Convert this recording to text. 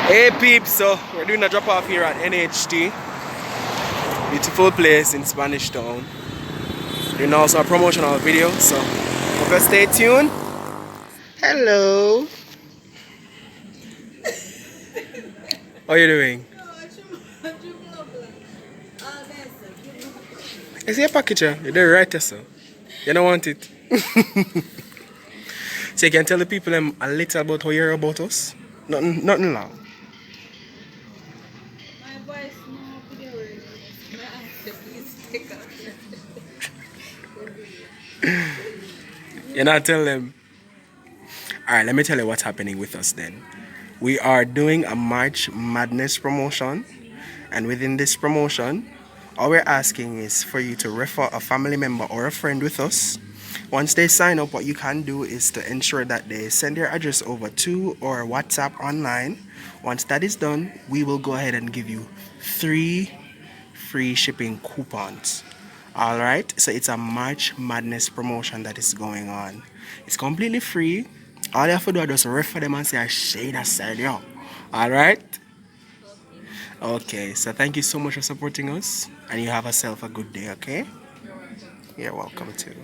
Hey peeps, so we're doing a drop off here at NHT. Beautiful place in Spanish Town. Doing also a promotional video, so hope you stay tuned. Hello. How you doing? Is your package here? You did right there, so you don't want it. So you can tell the people a little about how you hear about us. Nothing long. My voice no video really. My answer, please take up. You not tell them. Alright, let me tell you what's happening with us then. We are doing a March Madness promotion, and within this promotion, all we're asking is for you to refer a family member or a friend with us. Once they sign up, what you can do is to ensure that they send their address over to or WhatsApp online. Once that is done, we will go ahead and give you 3 free shipping coupons. Alright, so it's a March Madness promotion that is going on. It's completely free. All you have to do is just refer them and say a shade aside, yo. Alright? Okay, so thank you so much for supporting us, and you have yourself a good day, okay? You're welcome too.